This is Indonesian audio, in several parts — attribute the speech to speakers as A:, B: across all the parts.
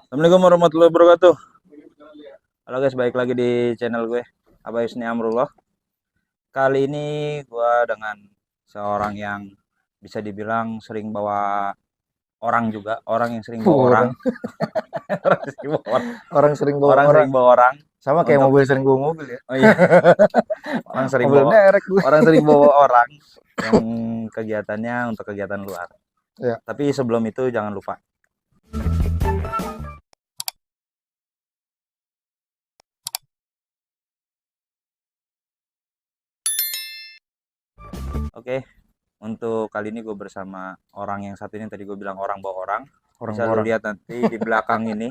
A: Assalamualaikum warahmatullahi wabarakatuh. Halo guys, balik lagi di channel gue, Abayusni Amrullah. Kali ini gue dengan seorang yang bisa dibilang sering bawa orang juga, orang yang sering bawa orang,
B: Orang
A: orang sering bawa orang,
B: orang sering bawa
A: orang
B: orang
A: sering bawa orang
B: sama kayak
A: untuk,
B: mobil sering bawa mobil ya.
A: oh iya, orang sering
B: Mobil
A: bawa,
B: derek gue.
A: orang sering bawa orang yang kegiatannya untuk kegiatan luar.
B: Ya,
A: Tapi sebelum itu jangan lupa. Oke, untuk kali ini gue bersama orang yang satu ini, tadi gue bilang orang bawa orang.
B: orang
A: Bisa lu
B: orang.
A: lihat nanti di belakang ini.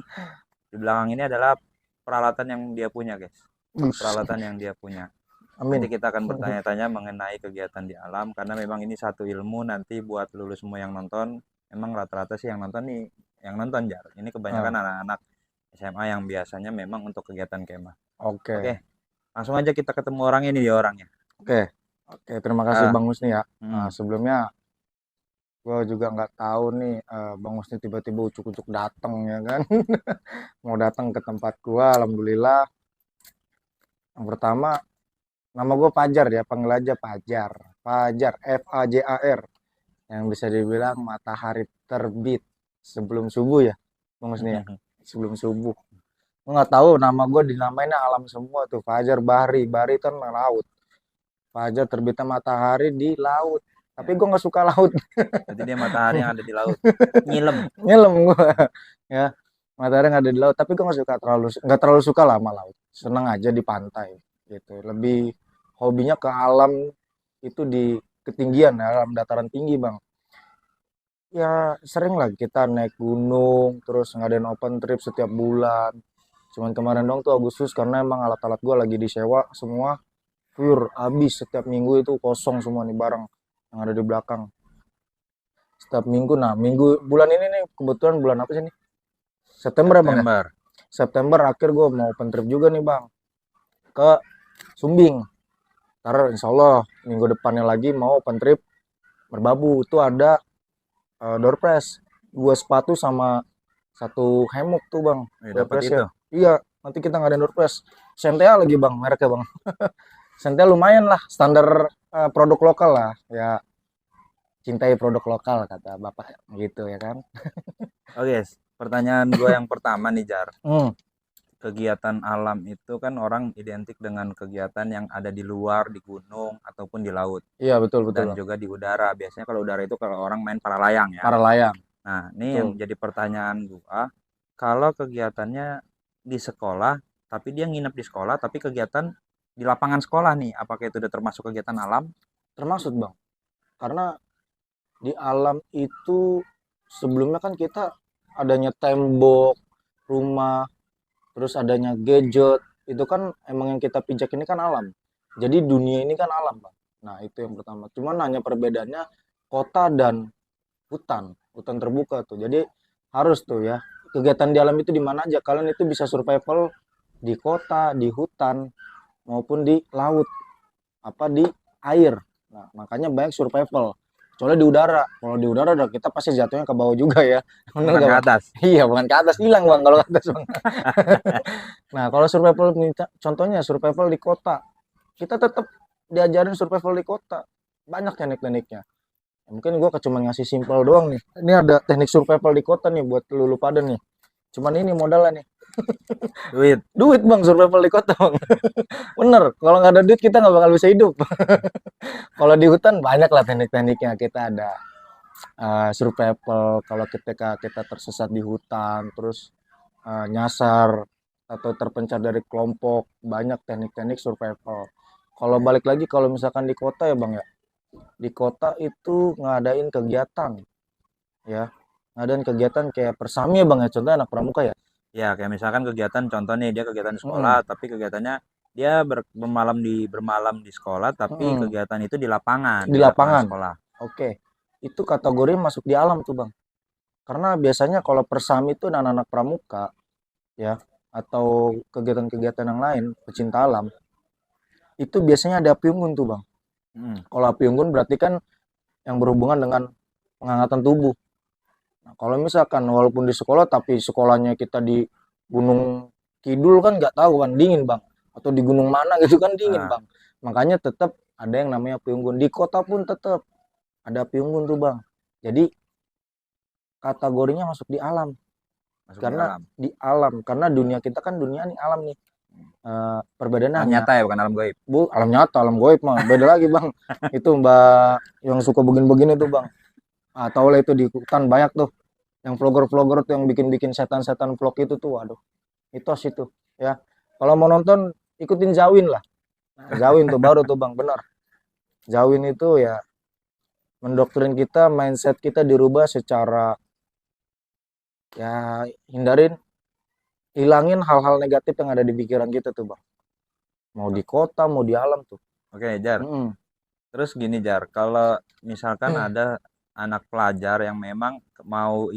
A: Di belakang ini adalah peralatan yang dia punya, guys.
B: Bus.
A: Peralatan yang dia punya. Nanti
B: Amin.
A: kita akan bertanya-tanya mengenai kegiatan di alam karena memang ini satu ilmu nanti buat lulus semua yang nonton. Emang rata-rata sih yang nonton nih, yang nonton jar. Ini kebanyakan
B: Ah,
A: anak-anak SMA yang biasanya memang untuk kegiatan kemah.
B: oke.
A: Oke, langsung aja kita ketemu orang ini dia orangnya.
B: Oke. Oke, terima kasih
A: Ah,
B: Bang Husni ya.
A: hmm.
B: Sebelumnya gue juga nggak tahu nih, Bang Husni tiba-tiba ucuk-ucuk datang ya kan. Mau datang ke tempat gua, alhamdulillah. Yang pertama, nama gue Fajar ya, panggil aja Fajar. Fajar, Fajar, yang bisa dibilang matahari terbit sebelum subuh ya, Bang Husni ya. Sebelum subuh. Gue nggak tahu nama gue dinamainnya alam semua tuh. Fajar Bahri, Bahri itu kan laut. Fajar terbitnya matahari di laut. Tapi
A: Ya,
B: gue nggak suka laut.
A: jadi dia matahari yang ada di laut. Nyilem.
B: Nyelam gue. Ya, matahari yang ada di laut. Tapi gue nggak terlalu suka lah sama laut. Seneng aja di pantai gitu. Lebih hobinya ke alam itu di ketinggian ya, alam dataran tinggi bang. Ya sering lah kita naik gunung, terus ngadain open trip setiap bulan. Cuman kemarin dong tuh Agustus karena emang alat-alat gue lagi disewa semua pure habis setiap minggu itu kosong semua nih barang yang ada di belakang. Setiap minggu, nah minggu bulan ini nih kebetulan bulan apa sih nih? September ya bang ya?
A: September.
B: September akhir gue mau open trip juga nih bang ke Sumbing. Ntar insya Allah minggu depannya lagi mau open trip Merbabu. Itu ada door press. Dua sepatu sama satu hammock tuh bang. Door
A: Dapat
B: press ya.
A: itu.
B: Iya, nanti kita ngadain door press. Sentea lagi bang, mereknya bang. Sentea lumayan lah, standar produk lokal lah. Ya, cintai produk lokal kata bapak gitu ya kan.
A: Oke, pertanyaan gue yang pertama nih Jar.
B: Hmm,
A: Kegiatan alam itu kan orang identik dengan kegiatan yang ada di luar, di gunung ataupun di laut
B: iya betul betul
A: dan
B: bang.
A: juga di udara. Biasanya kalau udara itu kalau orang main para layang ya.
B: Para layang,
A: Nah, ini yang
B: betul.
A: jadi pertanyaan gua, kalau kegiatannya di sekolah, tapi dia nginep di sekolah, tapi kegiatan di lapangan sekolah nih, apakah itu udah termasuk kegiatan alam?
B: Termasuk bang, karena di alam itu sebelumnya kan kita adanya tembok, rumah, terus adanya gadget, itu kan emang yang kita pijak ini kan alam. Jadi dunia ini kan alam bang. Nah itu yang pertama. Cuman hanya perbedaannya kota dan hutan, hutan terbuka tuh. Jadi harus tuh ya kegiatan di alam itu di mana aja. Kalian itu bisa survival di kota, di hutan maupun di laut, apa di air. Nah, makanya banyak survival. Soalnya di udara. Kalau di udara udah kita pasti jatuhnya ke bawah juga ya. Bener
A: Bukan
B: gak
A: ke
B: bang?
A: atas.
B: Iya, bukan ke atas hilang bang kalau ke atas bang. Nah, kalau survival contohnya survival di kota, kita tetap diajarin survival di kota. Banyak teknik-tekniknya. Ya, mungkin gue cuma ngasih simpel doang nih. Ini ada teknik survival di kota nih buat lulu pada nih. Cuman ini modalnya nih.
A: Duit.
B: Duit bang survival di kota bang. Bener, kalau nggak ada duit kita nggak bakal bisa hidup. Kalau di hutan banyak lah teknik-tekniknya. Kita ada survival kalau ketika kita tersesat di hutan, terus nyasar atau terpencar dari kelompok, banyak teknik-teknik survival. Kalau
A: Ya.
B: balik lagi kalau misalkan di kota ya bang ya, di kota itu ngadain kegiatan ya, ngadain kegiatan kayak persami ya bang ya, contohnya anak pramuka ya.
A: Ya, kayak misalkan kegiatan contoh nih dia kegiatan di sekolah,
B: Mm-mm,
A: tapi kegiatannya dia bermalam di sekolah, tapi
B: mm-mm.
A: kegiatan itu di
B: Di
A: lapangan
B: lapangan,
A: sekolah.
B: oke, itu kategori masuk di alam tuh bang, karena biasanya kalau persami itu anak-anak pramuka ya, atau kegiatan-kegiatan yang lain pecinta alam itu biasanya ada api unggun tuh bang.
A: Hmm.
B: Kalau api unggun berarti kan yang berhubungan dengan pengangkatan tubuh. Nah, kalau misalkan walaupun di sekolah tapi sekolahnya kita di Gunung Kidul kan nggak tahu kan dingin bang, atau di gunung mana gitu kan dingin
A: Nah,
B: bang. Makanya tetap ada yang namanya api unggun di kota pun tetap ada api unggun tuh bang. Jadi kategorinya masuk di alam
A: masuk di
B: karena
A: alam.
B: karena dunia kita kan dunia nih alam nih. Perbedaannya
A: Alam
B: hanya
A: nyata ya, bukan alam gaib.
B: alam nyata alam goib mah beda lagi bang. Itu mbak yang suka begini-begini tuh bang. Tahu lah itu di hutan banyak tuh yang vlogger-vlogger tuh yang bikin-bikin setan-setan vlog itu tuh, waduh, mitos itu ya. Kalau mau nonton ikutin Zawin lah. Nah, Zawin tuh baru tuh bang, benar. Zawin itu ya mendoktrin kita, mindset kita dirubah secara ya hilangin hal-hal negatif yang ada di pikiran kita tuh bang. Mau di kota, mau di alam tuh.
A: Oke, Jar. Terus gini, Jar, kalau misalkan ada anak pelajar yang memang mau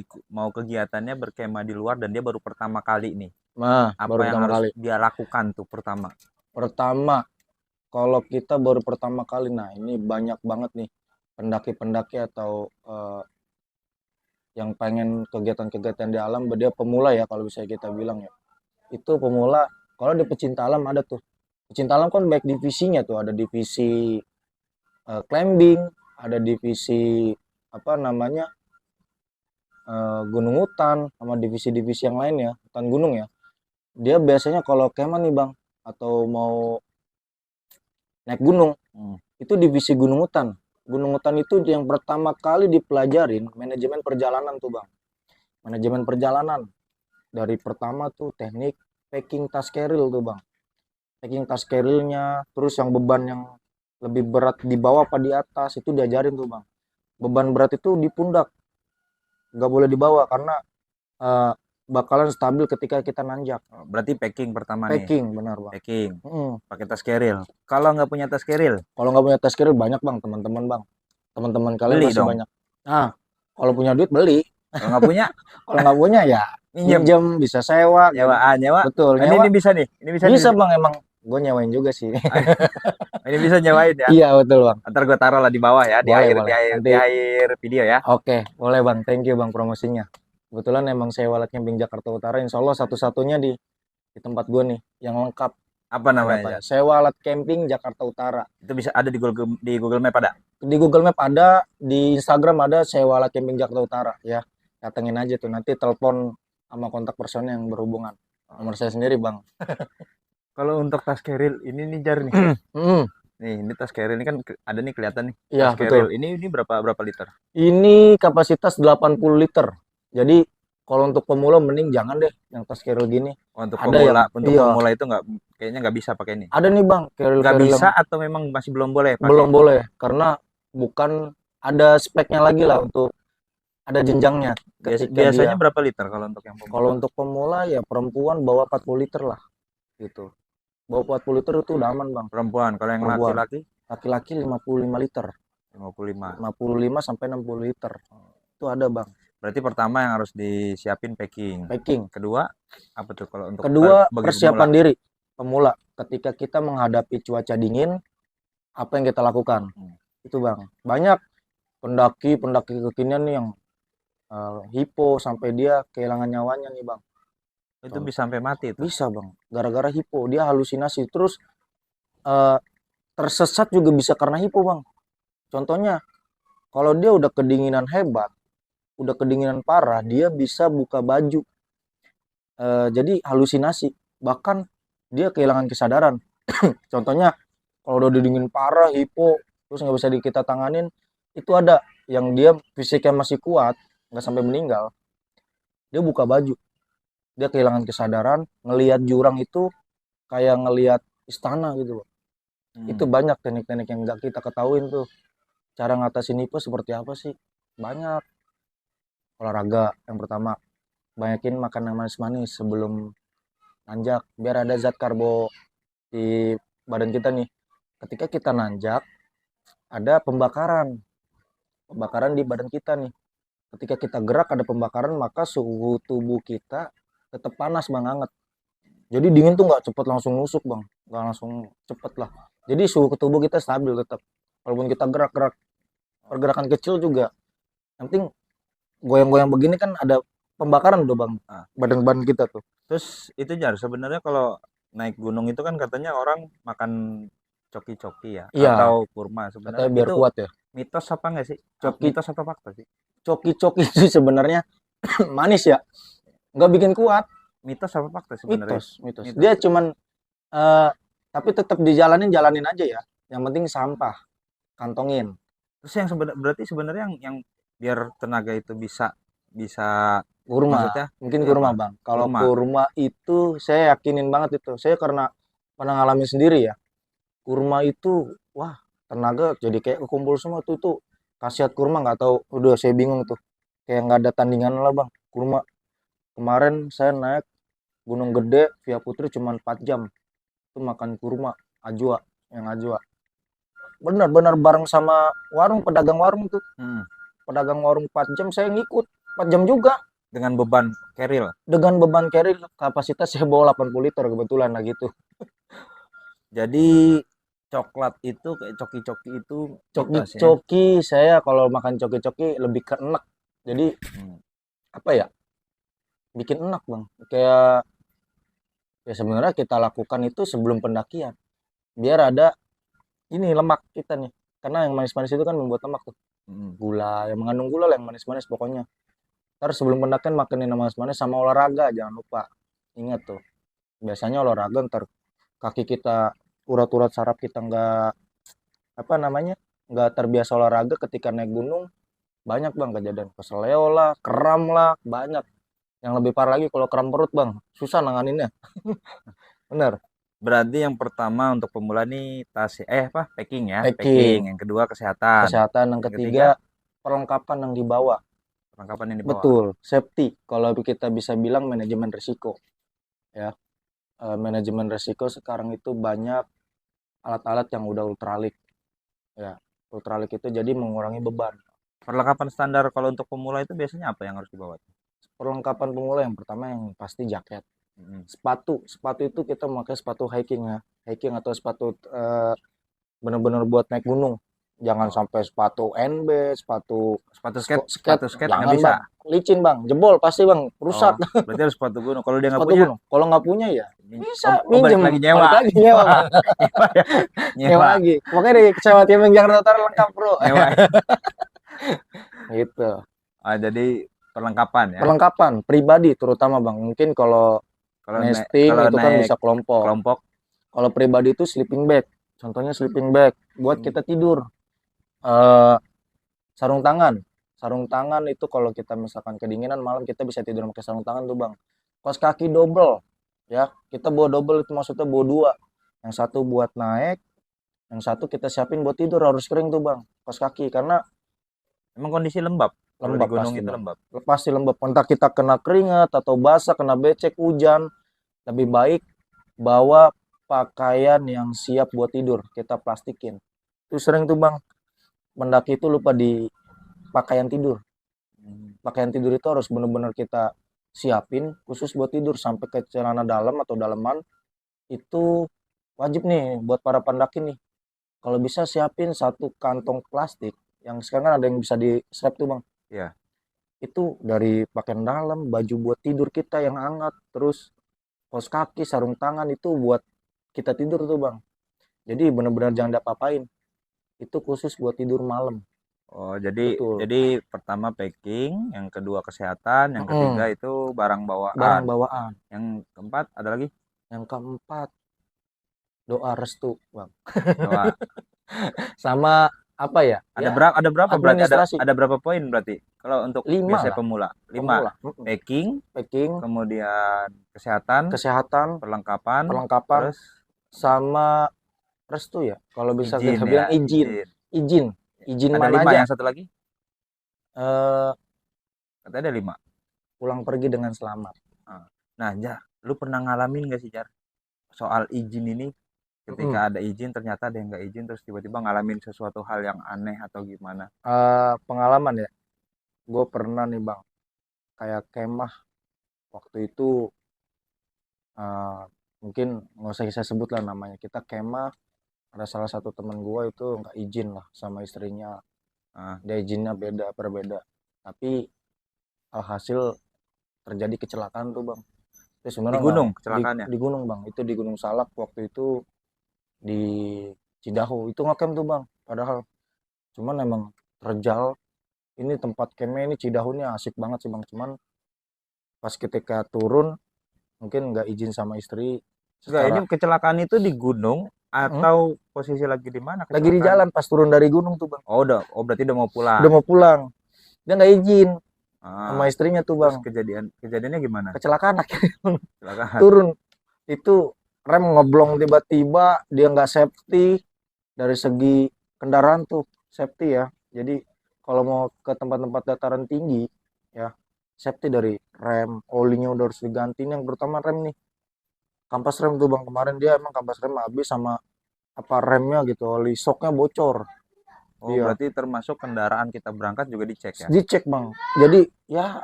A: kegiatannya berkemah di luar dan dia baru pertama kali nih,
B: Nah,
A: apa
B: baru
A: yang
B: pertama
A: harus
B: kali.
A: dia lakukan tuh pertama?
B: Pertama, kalau kita baru pertama kali, nah ini banyak banget nih pendaki-pendaki atau yang pengen kegiatan-kegiatan di alam, dia pemula ya kalau bisa kita bilang ya. Itu pemula, kalau di pecinta alam ada tuh. Pecinta alam kan baik divisinya tuh, ada divisi climbing, ada divisi apa namanya gunung hutan, sama divisi-divisi yang lain ya, hutan gunung ya. Dia biasanya kalau kemah nih bang, atau mau naik gunung, itu divisi gunung hutan. Gunung hutan itu yang pertama kali dipelajarin manajemen perjalanan tuh bang. Manajemen perjalanan dari pertama tuh teknik packing tas keril tuh bang. Packing tas kerilnya, terus yang beban yang lebih berat di bawah apa di atas itu diajarin tuh bang. Beban berat itu di pundak, nggak boleh dibawa karena eh, bakalan stabil ketika kita nanjak.
A: Berarti packing pertama nih.
B: Packing benar bang.
A: Packing. Pakai tas keril. Kalau nggak punya tas keril,
B: Kalau nggak punya tas keril banyak bang, teman-teman bang. Teman-teman kalian
A: beli
B: masih
A: dong.
B: banyak. Nah, kalau punya duit beli.
A: Kalau nggak punya,
B: Kalau nggak punya ya
A: minjem.
B: minjem, bisa sewa.
A: Nyewa.
B: Betul,
A: Nah,
B: nyewa.
A: ini bisa nih. Ini bisa
B: Bisa
A: nih.
B: bang, emang gue nyewain juga sih.
A: Ini bisa nyewain ya.
B: Iya betul bang.
A: Ntar gue taruh lah di bawah ya,
B: Boleh boleh.
A: di
B: Nanti
A: akhir video ya.
B: oke, boleh bang. Thank you bang promosinya. Kebetulan emang sewa alat camping Jakarta Utara. Insya Allah satu-satunya di tempat gue nih yang lengkap.
A: Apa namanya?
B: Apa
A: Ya?
B: ya? Sewa alat camping Jakarta Utara.
A: Itu bisa ada di Google Map ada.
B: Di Google Map ada, di Instagram ada sewa alat camping Jakarta Utara ya. Datengin aja tuh, nanti telepon sama kontak person yang berhubungan. Nomor saya sendiri bang.
A: Kalau untuk tas keril ini nih Jar nih. Nih, ini tas keril ini kan ada nih kelihatan nih.
B: Iya,
A: Tas keril. Ini berapa liter?
B: Ini kapasitas 80 liter. Jadi kalau untuk pemula mending jangan deh yang tas keril gini.
A: Untuk
B: Ada
A: pemula,
B: yang iya,
A: pemula itu kayaknya nggak bisa pakai ini.
B: ada nih bang
A: Nggak
B: keril
A: bisa
B: yang
A: atau memang masih belum boleh pakai?
B: belum boleh karena bukan ada speknya lagi lah, untuk ada jenjangnya.
A: Biasanya berapa liter kalau untuk yang pemula?
B: Kalau untuk pemula ya perempuan bawa 40 liter lah gitu. Bawa 40 liter itu udah aman bang.
A: Perempuan. Kalau yang
B: Perempuan.
A: laki-laki?
B: Laki-laki 55 liter. 55 sampai 60 liter. Itu ada bang.
A: Berarti pertama yang harus disiapin packing. Kedua apa tuh kalau untuk
B: persiapan diri pemula ketika kita menghadapi cuaca dingin, apa yang kita lakukan? Itu bang. Banyak pendaki kekinian nih yang hipo sampai dia kehilangan nyawanya nih bang.
A: Itu bisa sampai mati itu.
B: Bisa bang, gara-gara hipo dia halusinasi, terus tersesat juga bisa karena hipo bang. Contohnya kalau dia udah kedinginan hebat, udah kedinginan parah, dia bisa buka baju, jadi halusinasi, bahkan dia kehilangan kesadaran. Contohnya kalau udah dingin parah, hipo, terus nggak bisa kita tanganin, itu ada yang dia fisiknya masih kuat, nggak sampai meninggal, dia buka baju, dia kehilangan kesadaran, ngelihat jurang itu kayak ngelihat istana gitu loh. Itu banyak teknik-teknik yang nggak kita ketahuin tuh. Cara ngatasin hipo seperti apa sih? Banyak. Olahraga yang pertama, banyakin makan yang manis-manis sebelum nanjak biar ada zat karbo di badan kita nih. Ketika kita nanjak ada pembakaran di badan kita nih. Ketika kita gerak ada pembakaran, maka suhu tubuh kita tetap panas bang, hangat. Jadi dingin tuh nggak cepet langsung nusuk bang, nggak langsung cepet lah. Jadi suhu tubuh kita stabil tetap. Walaupun kita gerak-gerak pergerakan kecil juga, yang penting goyang-goyang begini kan ada pembakaran tuh bang,
A: Ah,
B: badan-badan kita tuh.
A: terus itu Jar, sebenarnya kalau naik gunung itu kan katanya orang makan coki-coki ya
B: Iya,
A: atau kurma.
B: katanya
A: Sebenarnya
B: biar
A: itu
B: kuat ya.
A: mitos apa enggak sih?
B: Coki
A: Mitos atau fakta sih?
B: coki itu sebenarnya manis ya, nggak bikin kuat.
A: Mitos apa fakta sebenarnya
B: Mitos,
A: itu?
B: mitos.
A: Mitos.
B: Dia cuman eh, tapi tetap dijalanin, jalanin aja ya. Yang penting sampah kantongin.
A: Terus yang berarti sebenarnya yang biar tenaga itu bisa bisa
B: Kurma,
A: maksudnya
B: mungkin
A: iya
B: kurma
A: apa?
B: bang. Kalau
A: Kurma.
B: kurma itu saya yakinin banget itu. Saya karena pernah ngalamin sendiri ya. Kurma itu, wah tenaga jadi kayak kekumpul semua tuh khasiat kurma nggak tahu. Udah saya bingung tuh. Kayak nggak ada tandingan lah bang. Kurma kemarin saya naik Gunung Gede via Putri cuma 4 jam. Itu makan kurma ajwa, yang ajwa. Benar-benar bareng sama pedagang warung tuh.
A: Hmm.
B: Pedagang warung 4 jam saya ngikut 4 jam juga.
A: Dengan beban keril.
B: Dengan beban carry kapasitas saya bawa 80 liter kebetulan lah gitu.
A: Jadi coklat itu kayak coki-coki itu mitos ya.
B: Coki-coki saya kalau makan coki-coki lebih ke enak. Jadi
A: Hmm.
B: apa ya? Bikin enak, Bang. Kayak ya sebenarnya kita lakukan itu sebelum pendakian. Biar ada ini lemak kita nih. Karena yang manis-manis itu kan membuat lemak tuh.
A: Hmm.
B: Gula, yang mengandung gula lah yang manis-manis pokoknya. Terus sebelum pendakian makan yang manis-manis sama olahraga, jangan lupa. Ingat tuh. Biasanya olahraga ntar kaki kita urat-urat saraf kita nggak apa namanya nggak terbiasa olahraga ketika naik gunung banyak bang kejadian keseleo lah kram lah banyak yang lebih parah lagi kalau kram perut bang susah nanganinnya bener.
A: Berarti yang pertama untuk pemula nih tas apa? Packing ya, packing.
B: Packing
A: Yang kedua kesehatan.
B: kesehatan, yang
A: Yang ketiga
B: ketiga perlengkapan yang dibawa.
A: perlengkapan yang dibawa.
B: Betul, safety kalau kita bisa bilang manajemen risiko ya. Manajemen risiko sekarang itu banyak alat-alat yang udah ultralik ya. Ultralik itu jadi mengurangi beban.
A: Perlengkapan standar kalau untuk pemula itu biasanya apa yang harus dibawa?
B: Perlengkapan pemula yang pertama yang pasti jaket.
A: Hmm.
B: Sepatu itu kita memakai sepatu hiking ya, hiking atau sepatu benar-benar buat naik gunung. Jangan
A: Oh,
B: sampai sepatu NB, sepatu skate,
A: sepatu skate nggak
B: jangan
A: bisa.
B: bang, licin bang, jebol pasti bang,
A: Oh,
B: rusak.
A: berarti harus sepatu gunung. Kalau dia nggak
B: Sepatu
A: punya,
B: gunung. Kalau nggak punya ya bisa
A: balik
B: minjem,
A: lagi nyewa.
B: balik lagi nyewa
A: Nyewa,
B: bang,
A: nyewa ya,
B: nyewa
A: nyewa,
B: lagi. Makanya di sewa tiap Jakarta Utara lengkap bro.
A: nyewa.
B: Gitu.
A: Ah, jadi perlengkapan ya.
B: Perlengkapan pribadi terutama bang. Mungkin kalau
A: Kalau naik
B: nesting
A: kalau
B: itu kan
A: naik
B: bisa kelompok.
A: kelompok,
B: Kalau pribadi itu sleeping bag. Contohnya sleeping bag buat
A: hmm,
B: kita tidur. Eh, sarung tangan. Sarung tangan itu kalau kita misalkan kedinginan malam kita bisa tidur pakai sarung tangan tuh bang. Kaos kaki double ya. Kita bawa double itu maksudnya bawa dua. Yang satu buat naik, yang satu kita siapin buat tidur harus kering tuh bang. Kaos kaki karena
A: emang kondisi lembab. Kalau di
B: lembab
A: gunung
B: pasti
A: itu
B: bang.
A: lembab.
B: Pasti lembab. Entah kita kena keringat atau basah, kena becek, hujan. Lebih baik bawa pakaian yang siap buat tidur. Kita plastikin. Itu sering tuh bang. Mendaki itu lupa di pakaian tidur.
A: Hmm.
B: Pakaian tidur itu harus benar-benar kita siapin khusus buat tidur sampai ke celana dalam atau daleman itu wajib nih buat para pendaki nih. Kalau bisa siapin satu kantong plastik yang sekarang kan ada yang bisa di strap tuh bang.
A: Ya.
B: Itu dari pakaian dalam, baju buat tidur kita yang hangat, terus kaos kaki, sarung tangan itu buat kita tidur tuh bang. Jadi benar-benar jangan diapa-apain. Itu khusus buat tidur malam.
A: Oh,
B: Betul.
A: jadi pertama packing, yang kedua kesehatan, yang ketiga
B: Mm-mm.
A: itu barang bawaan.
B: Barang bawaan.
A: Yang keempat ada lagi
B: Yang keempat doa restu bang.
A: doa.
B: Sama apa ya?
A: Ada
B: Ya
A: berapa berarti
B: administrasi.
A: ada berapa poin berarti kalau untuk
B: 5
A: biasanya
B: lah
A: pemula? 5.
B: pemula.
A: Packing,
B: Packing,
A: kemudian kesehatan,
B: kesehatan,
A: perlengkapan,
B: perlengkapan,
A: terus
B: sama restu ya. Kalau bisa
A: izin
B: kita
A: ya,
B: bilang izin.
A: izin.
B: Izin. Izin
A: Ada
B: mana
A: 5,
B: aja?
A: yang satu lagi
B: Eh,
A: katanya ada 5.
B: pulang pergi dengan selamat.
A: Nah, Jar, lu pernah ngalamin gak sih, Jar, soal izin ini? Ketika ada izin ternyata ada yang nggak izin terus tiba-tiba ngalamin sesuatu hal yang aneh atau gimana?
B: Pengalaman ya. Gue pernah nih bang. Kayak kemah waktu itu. eh, Mungkin nggak usah saya sebut lah namanya. Kita kemah. Ada salah satu teman gue itu nggak izin lah sama istrinya.
A: Ah,
B: Dia izinnya berbeda. Tapi alhasil terjadi kecelakaan tuh bang. Itu
A: Di
B: sebenarnya nggak
A: gunung kecelakaannya.
B: di gunung bang, itu di Gunung Salak waktu itu, di Cidahu itu ngecamp tuh bang. Padahal cuman emang terjal, ini tempat campnya ini Cidahu ini asik banget sih bang. Cuman pas ketika turun mungkin nggak izin sama istri
A: Enggak, ini
B: secara.
A: kecelakaan itu di gunung
B: Mm,
A: atau posisi lagi di mana
B: lagi di
A: kecelakaan?
B: jalan pas turun dari gunung tuh bang,
A: Oh, berarti udah mau
B: udah
A: pulang.
B: mau pulang, dia nggak izin sama
A: Ah,
B: istrinya tuh
A: terus
B: bang,
A: kejadiannya gimana?
B: kecelakaan akhirnya.
A: Kecelakaan.
B: Turun itu rem ngeblong tiba-tiba, dia nggak safety dari segi kendaraan tuh, safety ya. Jadi kalau mau ke tempat-tempat dataran tinggi ya, safety dari rem, olinya udah harus diganti. Ini yang pertama rem nih, kampas rem tuh bang, kemarin dia emang kampas rem habis sama apa remnya gitu, oli shocknya bocor.
A: Oh,
B: Iya,
A: berarti termasuk kendaraan kita berangkat juga dicek ya?
B: dicek bang. Jadi ya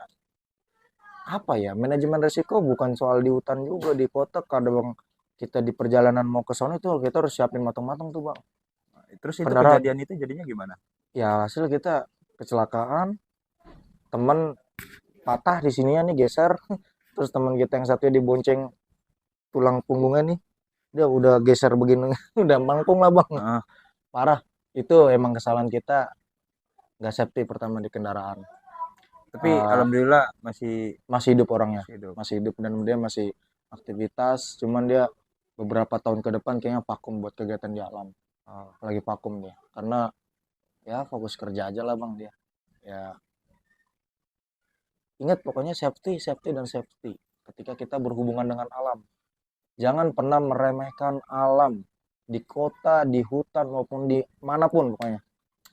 B: apa ya, manajemen resiko bukan soal di hutan juga, di kota kadang kita di perjalanan mau ke sana itu kita harus siapin matang-matang tuh bang,
A: Terus itu
B: kendaraan.
A: kejadian itu jadinya gimana?
B: Ya hasil kita kecelakaan, temen patah di sininya nih, geser. Terus teman kita yang satunya dibonceng, tulang punggungnya nih dia udah geser begini. Udah mangkung lah bang,
A: Heeh.
B: parah. Itu emang kesalahan kita, nggak safety pertama di kendaraan.
A: Tapi
B: Eh,
A: alhamdulillah masih
B: masih hidup orangnya,
A: masih hidup.
B: masih hidup dan dia masih aktivitas. Cuman dia beberapa tahun ke depan kayaknya vakum buat kegiatan di alam,
A: Oh.
B: lagi vakum dia karena ya fokus kerja aja lah bang dia. Ya ingat pokoknya safety, safety dan safety ketika kita berhubungan dengan alam. Jangan pernah meremehkan alam di kota, di hutan maupun di manapun pokoknya.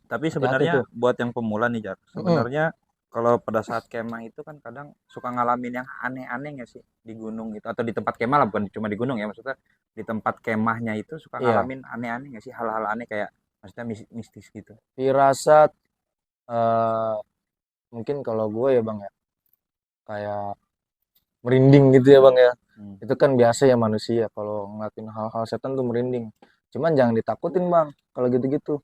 A: Tapi
B: Hati-hati
A: sebenarnya
B: tuh.
A: buat yang pemula nih, Jar.
B: Mm-mm.
A: Sebenarnya kalau pada saat kemah itu kan kadang suka ngalamin yang aneh-aneh nggak sih di gunung gitu atau di tempat kemah lah, bukan cuma di gunung ya, maksudnya di tempat kemahnya itu suka
B: Iya,
A: ngalamin aneh-aneh nggak sih, hal-hal aneh kayak maksudnya mistis gitu.
B: firasat, eh, mungkin kalau gue ya bang ya, kayak merinding gitu ya bang ya.
A: Hmm.
B: Itu kan biasa ya manusia kalau ngelakuin hal-hal setan tuh merinding. Cuman jangan ditakutin bang kalau gitu-gitu.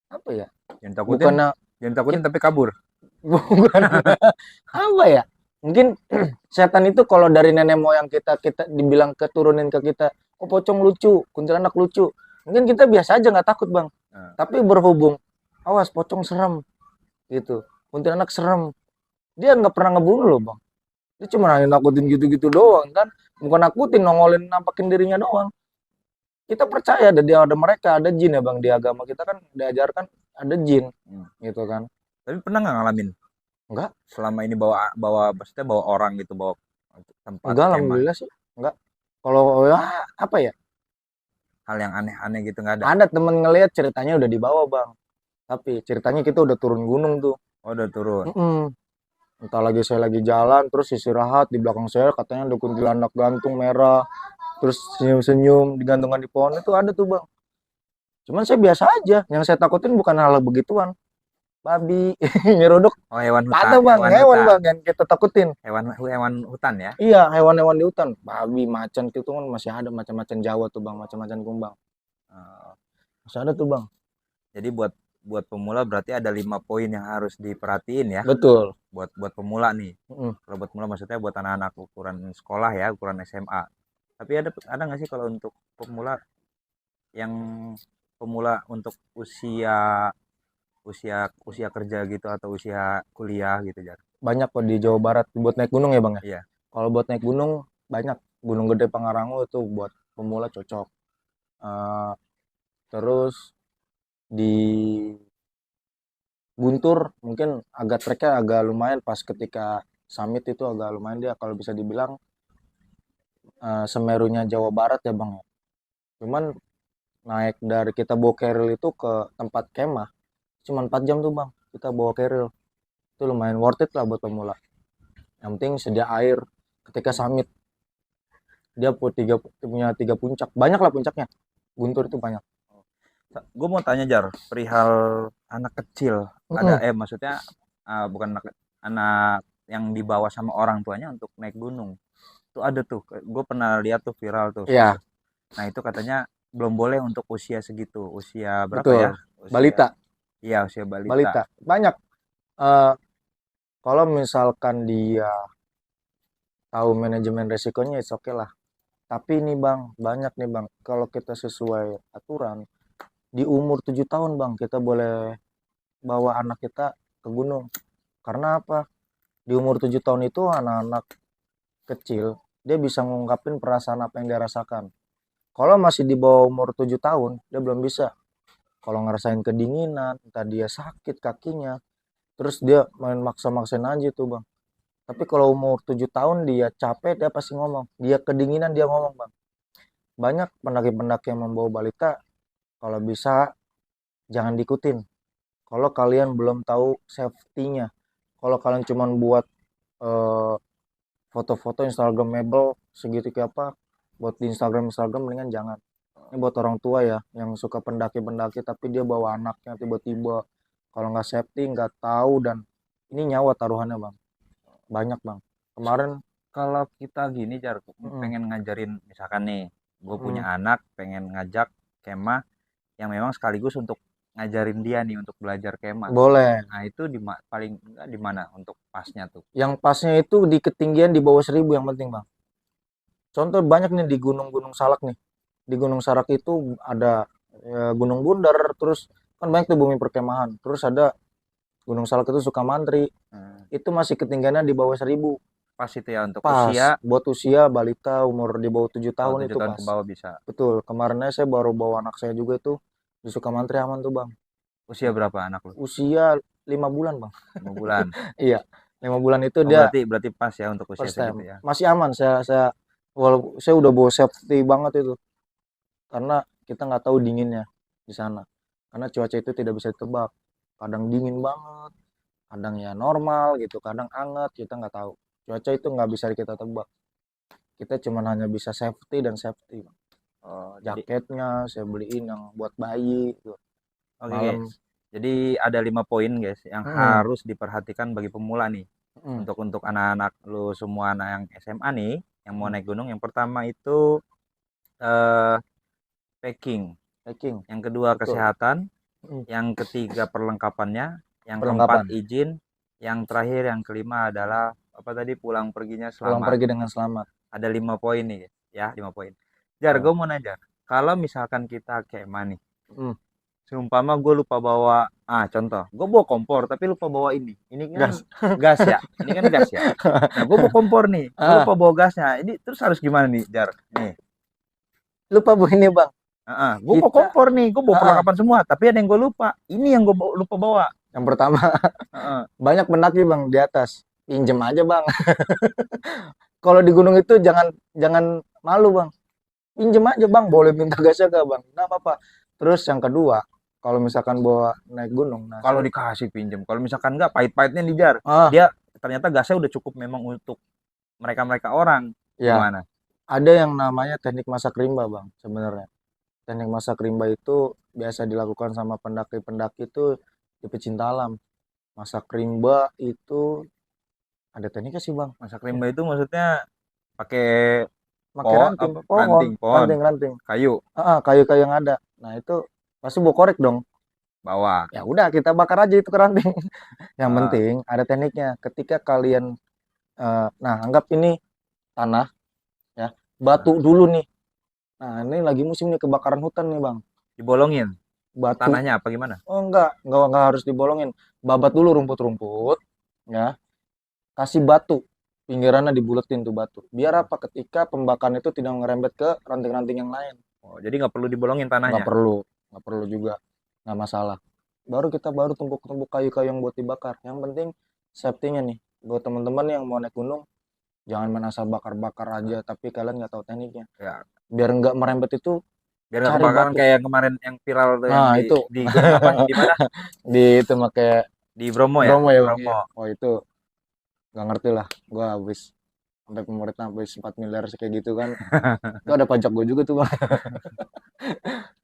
B: Apa ya?
A: Jangan takutin,
B: Bukannya
A: jangan takutin
B: kita,
A: tapi kabur.
B: bukan apa ya? Mungkin setan itu kalau dari nenek moyang kita, kita dibilang keturunin ke kita, oh pocong lucu, kuntilanak lucu. Mungkin kita biasa aja nggak takut bang.
A: Nah,
B: Tapi berhubung, awas pocong serem gitu, kuntilanak serem. Dia nggak pernah ngebunuh loh bang. Dia cuma hanya nakutin gitu-gitu doang kan. Bukan nakutin, nongolin, nampakin dirinya doang. Kita percaya ada mereka, ada jin ya bang. Di agama kita kan diajarkan ada jin
A: hmm.
B: gitu kan.
A: Tapi pernah nggak ngalamin
B: Enggak,
A: selama ini bawa bawa maksudnya bawa orang gitu, bawa tempat
B: enggak
A: kemah,
B: alhamdulillah sih. Enggak. Kalau ya apa ya?
A: hal yang aneh-aneh gitu nggak ada?
B: Ada temen ngelihat ceritanya udah dibawa bang. Tapi ceritanya kita udah turun gunung tuh.
A: Oh, udah turun.
B: Mm-mm. Entah lagi saya lagi jalan terus istirahat di belakang saya katanya ada kuntilanak gantung merah. Terus senyum-senyum digantungan di pohon itu ada tuh bang. Cuman saya biasa aja. Yang saya takutin bukan hal begituan. Babi, nyeruduk.
A: Oh, hewan hutan,
B: Ada bang,
A: hewan
B: hewan
A: hutan.
B: bang yang kita takutin.
A: Hewan hutan ya.
B: Iya, hewan-hewan di hutan. Babi, macan itu kan masih ada, macam-macam Jawa tuh bang, macam-macam kumbang.
A: Eh,
B: Masih ada tuh bang.
A: jadi buat buat pemula berarti ada 5 poin yang harus diperhatiin ya.
B: Betul.
A: Buat buat pemula nih.
B: Mm-mm.
A: Kalau buat pemula maksudnya buat anak-anak ukuran sekolah ya, ukuran SMA. Tapi ada nggak sih kalau untuk pemula yang pemula untuk usia usia usia kerja gitu atau usia kuliah gitu, Jar?
B: Banyak kok di Jawa Barat buat naik gunung ya bang ya.
A: Iya.
B: Kalau buat naik gunung banyak. Gunung Gede Pangrango itu buat pemula cocok. Eh, terus di Guntur mungkin agak treknya agak lumayan, pas ketika summit itu agak lumayan, dia kalau bisa dibilang Semerunya Jawa Barat ya bang ya. Cuman naik dari kita bawa keril itu ke tempat kemah cuma 4 jam tuh bang, kita bawa keril. Itu lumayan worth it lah buat pemula. Yang penting sedia air. Ketika summit dia punya tiga puncak, banyak lah puncaknya. Guntur itu banyak.
A: Gue mau tanya, Jar, perihal anak kecil. Ada
B: Mm-mm.
A: maksudnya bukan anak yang dibawa sama orang tuanya untuk naik gunung. Tuh ada tuh. Gue pernah lihat tuh viral tuh soal.
B: Iya,
A: Nah, itu katanya belum boleh untuk usia segitu. Usia berapa
B: betul.
A: ya? Usia
B: Balita,
A: iya, usia balita.
B: balita banyak. Eh, Kalau misalkan dia tahu manajemen resikonya, it's okay lah. Tapi nih bang, banyak nih bang, kalau kita sesuai aturan, di umur 7 tahun bang, kita boleh bawa anak kita ke gunung. Karena apa? Di umur 7 tahun itu anak-anak kecil, dia bisa ngungkapin perasaan apa yang dia rasakan. Kalau masih di bawah umur 7 tahun, dia belum bisa. Kalau ngerasain kedinginan, entah dia sakit kakinya, terus dia main maksa-maksain aja tuh bang. Tapi kalau umur 7 tahun dia capek, dia pasti ngomong. Dia kedinginan, dia ngomong bang. Banyak pendaki-pendaki yang membawa balita, kalau bisa jangan diikutin. Kalau kalian belum tahu safety-nya. Kalau kalian cuma buat eh, foto-foto Instagramable segitu kayak apa, buat di Instagram mendingan jangan. Ini buat orang tua ya, yang suka pendaki-pendaki tapi dia bawa anaknya tiba-tiba. Kalau nggak safety, nggak tahu, dan ini nyawa taruhannya bang. Banyak bang. Kemarin,
A: Kalau kita gini Jar,
B: mm,
A: pengen ngajarin misalkan nih, gue punya
B: mm,
A: anak, pengen ngajak kemah yang memang sekaligus untuk ngajarin dia nih untuk belajar kemah.
B: boleh.
A: Nah, itu paling enggak di mana untuk pasnya tuh?
B: Yang pasnya itu di ketinggian di bawah 1.000 yang penting bang. Contoh banyak nih di Gunung-Gunung Salak nih. Di Gunung Salak itu ada Gunung Bundar, terus kan banyak tuh bumi perkemahan. Terus ada Gunung Salak itu Sukamantri.
A: Hmm,
B: Itu masih ketinggiannya di bawah 1.000.
A: pas itu ya untuk
B: Pas
A: usia
B: buat usia balita umur di bawah 7
A: bawah
B: tahun
A: 7
B: itu
A: tahun ke
B: pas.
A: bawah bisa.
B: Betul. Kemarinnya saya baru bawa anak saya juga itu di Sukamantri, aman tuh bang.
A: Usia berapa anak lu?
B: Usia 5 bulan bang.
A: 5 bulan.
B: Iya, 5 bulan itu
A: Oh,
B: dia
A: berarti berarti pas ya untuk usia
B: first
A: segitu
B: time.
A: ya.
B: Masih aman. Saya walaupun saya udah bawa safety banget itu, karena kita nggak tahu dinginnya di sana. Karena cuaca itu tidak bisa ditebak. Kadang dingin banget, kadang ya normal gitu, kadang hangat, kita nggak tahu. Cuaca itu nggak bisa kita tebak. Kita cuma hanya bisa safety dan safety.
A: Oh, jadi
B: Jaketnya saya beliin yang buat bayi gitu.
A: oke
B: Malam.
A: guys. Jadi ada 5 poin guys yang
B: Mm-mm,
A: harus diperhatikan bagi pemula nih.
B: mm-mm,
A: Untuk anak-anak lu semua anak yang SMA nih yang mau
B: mm.
A: naik gunung, yang pertama itu eh, packing,
B: Packing,
A: yang kedua
B: betul.
A: kesehatan,
B: Mm.
A: yang ketiga perlengkapannya, yang keempat
B: Perlengkapan.
A: izin, yang terakhir yang kelima adalah apa tadi, pulang perginya
B: Pulang
A: selamat.
B: pergi dengan selamat.
A: Ada 5 poin nih ya, 5 poin. Jar,
B: Oh.
A: gue mau nanya, kalau misalkan kita kemah nih,
B: Mm.
A: seumpama gue lupa bawa, contoh, gue bawa kompor tapi lupa bawa ini kan
B: Gas.
A: gas ya, ini kan gas ya. Nah, gue bawa kompor nih, gue
B: Ah,
A: lupa bawa gasnya, ini terus harus gimana nih Jar? Nih,
B: lupa bu ini bang.
A: gue bawa
B: Kita,
A: kompor nih, gue bawa
B: ah,
A: perlengkapan semua, tapi ada yang gue lupa, ini yang gue lupa bawa.
B: yang pertama
A: Heeh.
B: banyak pendaki bang di atas. Pinjem aja bang. Kalau di gunung itu jangan jangan malu bang. Pinjem aja bang. Boleh minta gasnya gak bang? Nggak apa-apa. Terus yang kedua, kalau misalkan bawa naik gunung, nah
A: Kalau
B: saya,
A: dikasih pinjem, kalau misalkan enggak, pahit-pahitnya nih Jar,
B: ah
A: dia ternyata gasnya udah cukup memang untuk mereka-mereka orang,
B: ya,
A: gimana?
B: ada yang namanya teknik masak rimba bang sebenarnya. Teknik masak rimba itu biasa dilakukan sama pendaki-pendaki itu di pecinta alam. Masak rimba itu ada tekniknya sih bang.
A: Masak
B: Ya,
A: rimba itu maksudnya pakai
B: pakai ranting,
A: apa,
B: pohon,
A: ranting, pohon,
B: ranting-ranting.
A: kayu,
B: Kayu-kayu yang ada. Nah itu pasti bawa korek dong.
A: bawah.
B: Ya udah kita bakar aja itu keranting. Yang
A: Heeh.
B: penting ada tekniknya. Ketika kalian nah anggap ini tanah ya, batu dulu nih. Nah, ini lagi musim nih kebakaran hutan nih, Bang.
A: Dibolongin
B: Batu.
A: tanahnya apa gimana?
B: Oh enggak harus dibolongin. Babat dulu rumput-rumput ya. Kasih batu. Pinggirannya dibuletin tuh batu. Biar apa? Ketika pembakaran itu tidak ngerembet ke ranting-ranting yang lain.
A: Oh, jadi nggak perlu dibolongin
B: Nggak
A: tanahnya.
B: perlu, nggak perlu juga. Nggak masalah. Baru tumpuk-tumpuk kayu-kayu yang buat dibakar. Yang penting safety-nya nih. Buat teman-teman yang mau naik gunung, jangan main asal bakar-bakar aja, tapi kalian nggak tahu tekniknya.
A: Ya,
B: Biar nggak merembet itu,
A: biar nggak
B: cari
A: kebakaran
B: batu.
A: kayak yang kemarin yang viral tuh yang
B: Nah,
A: di
B: itu
A: di gunung apa? Di mana?
B: di itu pakai
A: Di Bromo ya?
B: Bromo ya, Bang. Iya.
A: Bromo.
B: Oh, itu nggak ngerti lah. Gua habis sampai pemerintah habis 4 miliar kayak gitu kan. Itu ada pajak gue juga tuh, Bang.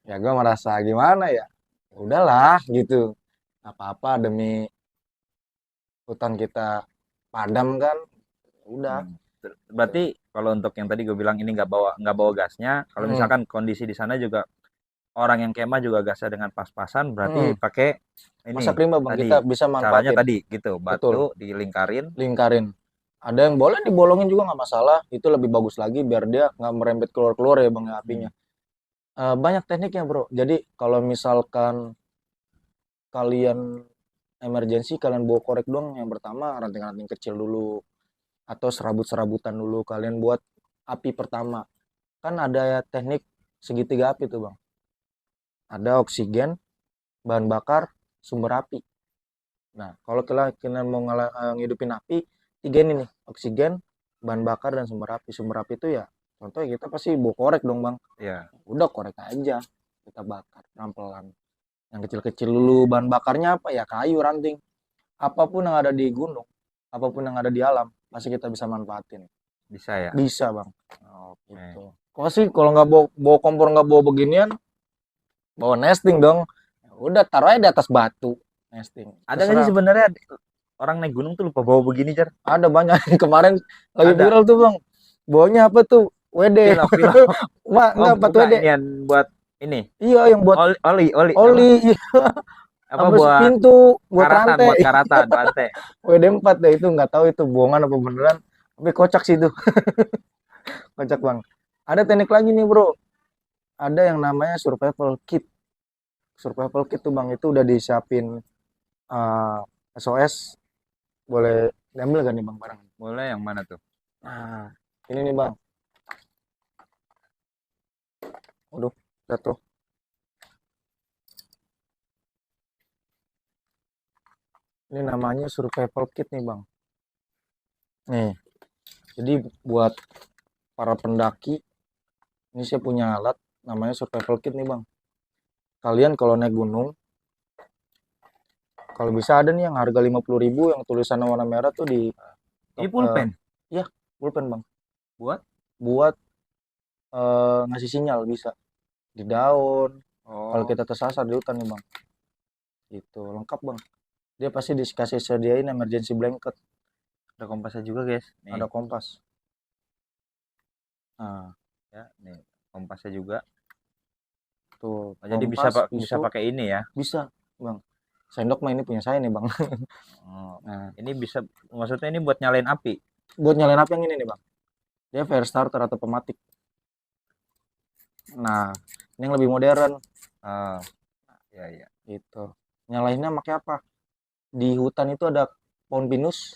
B: Ya gua merasa gimana ya? Udahlah gitu. Apa-apa demi hutan kita padam kan. Udah.
A: Hmm. Berarti kalau untuk yang tadi gue bilang ini nggak bawa gasnya, kalau
B: Mm-mm.
A: misalkan kondisi di sana juga orang yang kemah juga gasnya dengan pas-pasan, berarti
B: Mm.
A: pakai ini
B: Masak rimba bang,
A: tadi
B: kita bisa
A: caranya
B: manfaatin.
A: tadi gitu,
B: Betul,
A: batu dilingkarin.
B: lingkarin. Ada yang boleh dibolongin juga nggak masalah. Itu lebih bagus lagi biar dia nggak merembet keluar-keluar ya bang ya,
A: Hmm,
B: apinya. Banyak tekniknya bro. Jadi kalau misalkan kalian emergency, kalian bawa korek doang. Yang pertama ranting-ranting kecil dulu atau serabut-serabutan dulu. Kalian buat api pertama. Kan ada ya teknik segitiga api tuh bang. Ada oksigen, bahan bakar, sumber api. Nah, kalau kalian mau ngidupin api, tiga ini nih, oksigen, bahan bakar, dan sumber api. Sumber api itu ya, contohnya kita pasti bawa korek dong bang.
A: ya.
B: Udah korek aja, kita bakar pelan-pelan. Yang kecil-kecil dulu, bahan bakarnya apa ya, kayu, ranting. Apapun yang ada di gunung, apapun yang ada di alam, pasti kita bisa manfaatin.
A: Bisa ya.
B: Bisa bang,
A: Oke.
B: gitu. Kalau sih kalau nggak bawa kompor, nggak bawa beginian, bawa nesting dong. Udah taruh aja di atas batu, nesting.
A: Ada nggak sih
B: Terserah.
A: sebenarnya orang naik gunung tuh lupa bawa begini, Jar?
B: Ada banyak. Kemarin lagi
A: Ada.
B: viral tuh bang. Bawanya apa tuh? WD.
A: Pilaf, pilaf.
B: Mak,
A: Oh,
B: enggak, apa tuh
A: bukan
B: WD?
A: inian buat ini.
B: Iya, yang buat
A: Oli apa?
B: oli. Iya.
A: Apa
B: Apa
A: buat
B: pintu, buat
A: karatan,
B: rantai.
A: buat karatan, rantai.
B: WD 4 deh itu, nggak tahu itu bohongan apa beneran. Tapi kocak sih itu. Kocak bang. Ada teknik lagi nih bro. Ada yang namanya survival kit. Survival kit tuh bang, itu udah disiapin eh, SOS. Boleh diambil gak nih bang barang?
A: Boleh yang mana tuh?
B: Nah, ini nih bang. Waduh, jatuh. Ini namanya survival kit nih bang. Nih, jadi buat para pendaki, ini saya punya alat namanya survival kit nih bang. Kalian kalau naik gunung, kalau bisa ada nih yang harga 50.000 yang tulisan warna merah tuh di
A: Ini
B: eh,
A: pulpen
B: ya pulpen bang.
A: buat.
B: Buat ngasih sinyal bisa di daun. Kalau
A: Oh,
B: kita tersasar di hutan nih bang, itu lengkap bang. Dia pasti dikasih sediain emergency blanket,
A: ada kompasnya juga, guys. Nih,
B: ada kompas. Nah,
A: ya, nih kompasnya juga.
B: tuh
A: Oh, jadi bisa
B: kompas,
A: bisa
B: pisau,
A: pakai ini ya.
B: bisa bang. Sendok mah ini punya saya nih bang.
A: Oh,
B: Nah,
A: ini bisa maksudnya ini buat nyalain api.
B: buat nyalain api yang ini nih bang. Dia fire starter atau pematik. Nah, ini yang lebih modern.
A: Oh, ya ya.
B: Gitu. Nyalainnya pakai apa? Di hutan itu ada pohon pinus.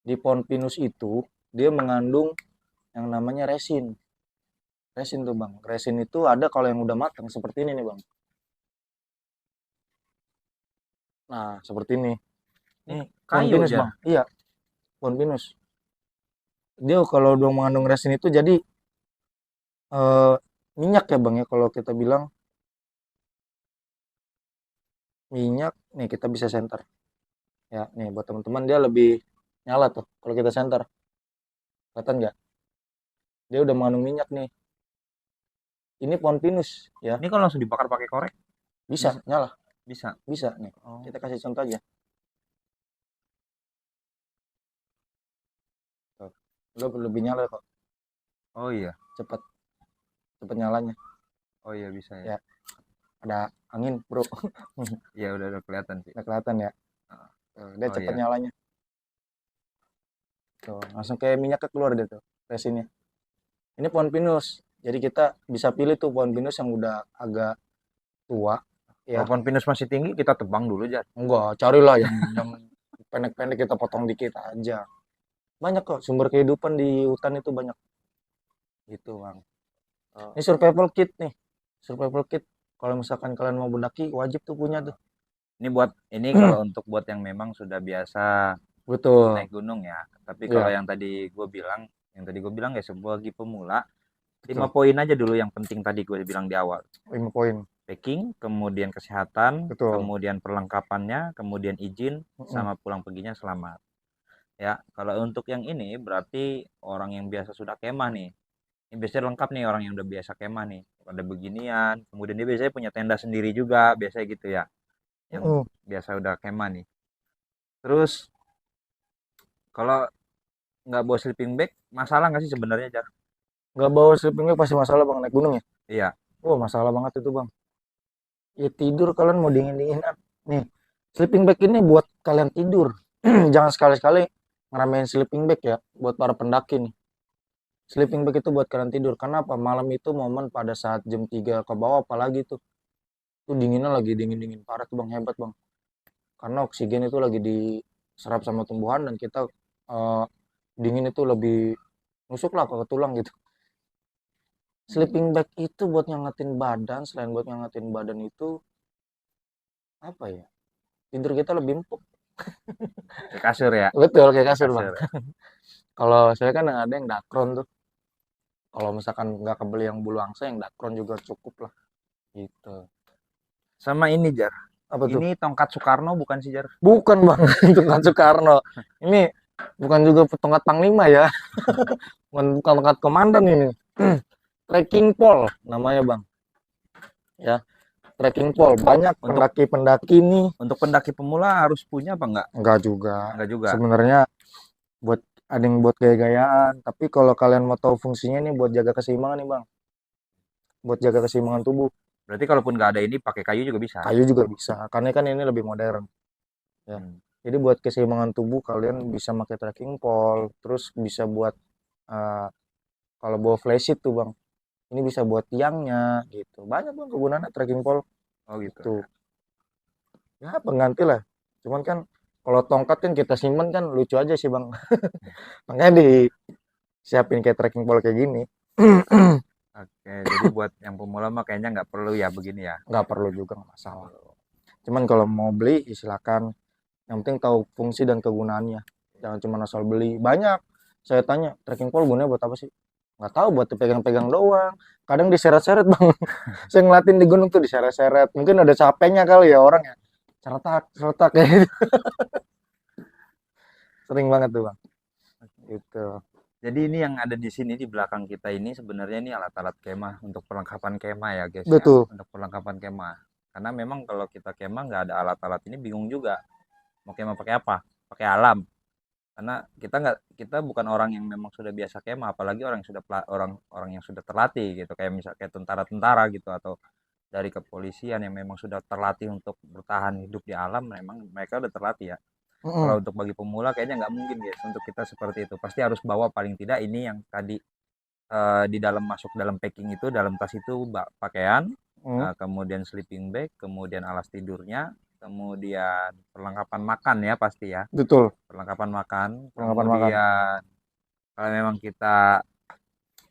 B: Di pohon pinus itu dia mengandung yang namanya resin. Resin tuh bang. Resin itu ada kalau yang udah matang seperti ini nih bang. Nah, seperti ini.
A: Ini
B: Ini pohon
A: kayu,
B: pinus
A: Jar.
B: bang. Iya, pohon pinus. Dia kalau udah mengandung resin itu jadi eh, minyak ya bang ya. Kalau kita bilang minyak, nih kita bisa center. Ya, nih buat teman-teman dia lebih nyala tuh kalau kita center. Kelihatan nggak? Dia udah mengandung minyak nih. Ini pohon pinus ya.
A: Ini kalau langsung dibakar pakai korek
B: Bisa
A: bisa.
B: nyala,
A: Bisa.
B: bisa nih.
A: Oh.
B: Kita kasih contoh aja. Tuh. Lebih nyala kok.
A: Oh iya.
B: Cepet, cepet nyalanya.
A: Oh iya bisa ya.
B: Ya, ada angin, Bro.
A: Iya udah kelihatan sih.
B: Udah kelihatan ya.
A: Ah,
B: Tuh, dia
A: oh
B: cepet
A: iya.
B: nyalanya. Tuh, langsung kayak minyaknya keluar dia tuh, resinnya. Ini pohon pinus. Jadi kita bisa pilih tuh pohon pinus yang udah agak tua
A: Kalau
B: ya.
A: pohon pinus masih tinggi kita tebang dulu, Jar.
B: Enggak, carilah yang pendek-pendek, kita potong dikit aja. Banyak kok sumber kehidupan di hutan itu banyak. Gitu, Bang.
A: Oh.
B: Ini survival kit nih. Survival kit. Kalau misalkan kalian mau mendaki, wajib tuh punya tuh.
A: Ini buat ini kalau untuk buat yang memang sudah biasa
B: Betul.
A: naik gunung ya. Tapi kalau
B: Iya,
A: yang tadi gue bilang ya sebagai pemula, 5
B: betul.
A: poin aja dulu yang penting tadi gue bilang di awal.
B: 5 poin.
A: Packing, kemudian kesehatan,
B: Betul.
A: kemudian perlengkapannya, kemudian izin,
B: Mm-mm.
A: sama pulang perginya selamat. Ya, kalau untuk yang ini berarti orang yang biasa sudah kemah nih. Ini biasanya lengkap nih orang yang udah biasa kemah nih. Ada beginian, kemudian dia biasanya punya tenda sendiri juga, biasanya gitu ya. Yang
B: Mm-mm.
A: biasa udah kemah nih. Terus kalau nggak bawa sleeping bag, masalah nggak sih sebenarnya, Jar?
B: Nggak bawa sleeping bag pasti masalah bang naik gunung ya.
A: Iya,
B: Oh masalah banget itu bang. Ya tidur kalian mau dingin-dinginan. Nih, sleeping bag ini buat kalian tidur. Jangan sekali-sekali ngeramein sleeping bag ya buat para pendaki nih. Sleeping bag itu buat kalian tidur. Karena apa? Malam itu momen pada saat jam 3 ke bawah apalagi tuh. Tuh dinginnya lagi dingin-dingin parah tuh Bang, hebat Bang. Karena oksigen itu lagi diserap sama tumbuhan dan kita eh, dingin itu lebih nusuk lah ke tulang gitu. Sleeping bag itu buat nyangetin badan, selain buat nyangetin badan itu apa ya? Tidur kita lebih empuk.
A: Kayak kasur ya,
B: Betul, kayak
A: kayak
B: kasur Bang.
A: kasur.
B: Kalau saya kan ada yang dakron tuh. Kalau misalkan nggak kebeli yang bulu angsa, yang dakron juga cukup lah. Gitu.
A: Sama ini Jar.
B: Apa tuh?
A: Ini tongkat Soekarno bukan sih Jar?
B: Bukan Bang, itu kan Soekarno. Ini bukan juga tongkat Panglima ya. Bukan tongkat komandan ini. Trekking pole namanya Bang. Ya, trekking pole. Banyak
A: Untuk
B: pendaki-pendaki nih.
A: untuk pendaki pemula harus punya apa enggak?
B: Enggak juga.
A: Enggak juga.
B: Sebenarnya buat ada yang buat gaya-gayaan. Tapi kalau kalian mau tahu fungsinya nih buat jaga keseimbangan nih Bang. Buat jaga keseimbangan tubuh.
A: Berarti kalaupun nggak ada ini pakai kayu juga bisa.
B: Kayu juga bisa. Karena kan ini lebih modern. Ya.
A: Hmm.
B: Jadi buat keseimbangan tubuh kalian bisa pakai trekking pole. Terus bisa buat eh, kalau bawa flysheet tuh Bang. Ini bisa buat tiangnya gitu. Banyak Bang kegunaannya trekking pole.
A: Oh gitu.
B: Tuh. Ya pengganti lah. Cuman kan kalau tongkat kan kita simpen kan lucu aja sih Bang. Makanya disiapin kayak trekking pole kayak gini.
A: Oke, jadi buat yang pemula mah kayaknya nggak perlu ya begini ya.
B: Nggak perlu juga nggak masalah. Cuman kalau mau beli ya silakan. Yang penting tahu fungsi dan kegunaannya. Jangan cuma asal beli. Banyak. Saya tanya, trekking pole gunanya buat apa sih? Nggak tahu, buat dipegang-pegang doang. Kadang diseret-seret Bang. Saya ngeliatin di gunung tuh diseret-seret. Mungkin ada capeknya kali ya orang ya. Seretak, seretak kayak gitu. Sering banget tuh Bang. Gitu.
A: Jadi ini yang ada di sini di belakang kita ini sebenarnya ini alat-alat kemah untuk perlengkapan kemah ya guys ya.
B: Betul.
A: Untuk perlengkapan kemah. Karena memang kalau kita kemah nggak ada alat-alat ini bingung juga. Mau kemah pakai apa? Pakai alam. Karena kita bukan orang yang memang sudah biasa kemah, apalagi orang yang sudah orang yang sudah terlatih gitu, kayak misalnya kayak tentara-tentara gitu atau dari kepolisian yang memang sudah terlatih untuk bertahan hidup di alam, memang mereka udah terlatih ya. Kalau untuk bagi pemula kayaknya nggak mungkin guys untuk kita seperti itu. Pasti harus bawa paling tidak ini yang tadi di dalam masuk dalam packing itu dalam tas itu pakaian, kemudian sleeping bag, kemudian alas tidurnya, kemudian perlengkapan makan ya pasti ya.
B: Betul.
A: Perlengkapan makan,
B: Perlengkapan makan.
A: kemudian kalau memang kita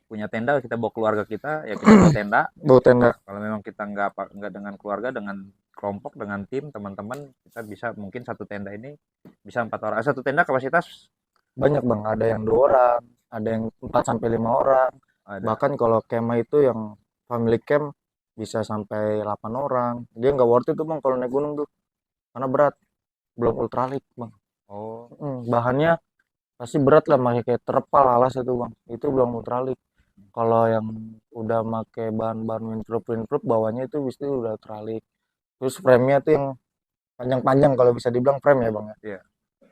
A: punya tenda kita bawa keluarga kita ya kita bawa tenda.
B: Bawa tenda.
A: Kalau memang kita nggak dengan keluarga, dengan kelompok, dengan tim teman-teman, kita bisa mungkin satu tenda ini bisa 4 orang. Satu tenda kapasitas
B: Banyak Bang, ada yang 2 orang, ada yang 4 sampai 5 orang.
A: ada.
B: Bahkan kalau kemah itu yang family camp bisa sampai 8 orang. Dia nggak worth it tuh Bang kalau naik gunung tuh. Karena berat. Belum ultralight Bang.
A: Oh,
B: Bahannya pasti berat lah, pakai kayak terpal alas itu Bang. Itu belum ultralight. Kalau yang udah pakai bahan-bahan windproof bawahnya itu bisa udah ultralight. Terus frame-nya tuh yang panjang-panjang kalau bisa dibilang frame ya Bang ya.
A: iya.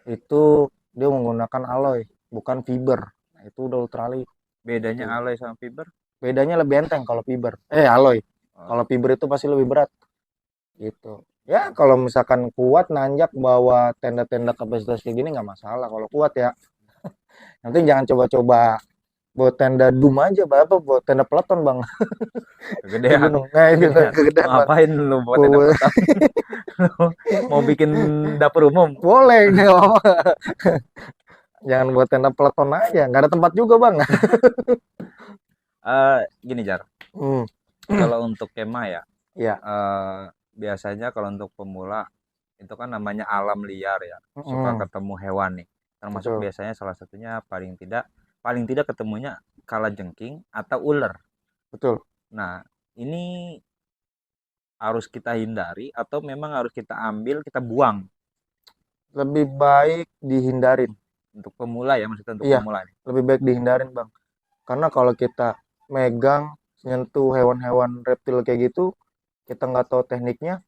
B: Itu dia menggunakan alloy, bukan fiber. Nah, itu udah ultralight.
A: Bedanya
B: Tuh.
A: alloy sama fiber?
B: Bedanya lebih enteng kalau fiber. Alloy.
A: Oh.
B: Kalau fiber itu pasti lebih berat. Gitu. Ya, kalau misalkan kuat nanjak bawa tenda-tenda kapasitas kayak gini nggak masalah kalau kuat ya. Nanti jangan coba-coba bawa tenda dum aja, Bapak bawa tenda peleton, Bang. Di
A: Kegedean.
B: gunung. Nah, itu
A: Kegedean.
B: kegedean, Bang.
A: Ngapain lu buat tenda peleton? Mau bikin dapur umum?
B: Boleh, nggak apa-apa. Jangan buat tenda peleton aja, nggak ada tempat juga, Bang.
A: Gini Jar,
B: Hmm.
A: kalau untuk kemah ya,
B: Ya.
A: biasanya kalau untuk pemula itu kan namanya alam liar ya, suka ketemu hewan nih. Termasuk
B: Betul.
A: biasanya salah satunya paling tidak ketemunya kalajengking atau ular.
B: Betul.
A: Nah, ini harus kita hindari atau memang harus kita ambil, kita buang
B: Lebih baik dihindarin.
A: untuk pemula ya, maksudnya untuk
B: Iya.
A: pemula nih.
B: Lebih baik dihindarin, Bang. Karena kalau kita megang, nyentuh hewan-hewan reptil kayak gitu, kita nggak tahu tekniknya,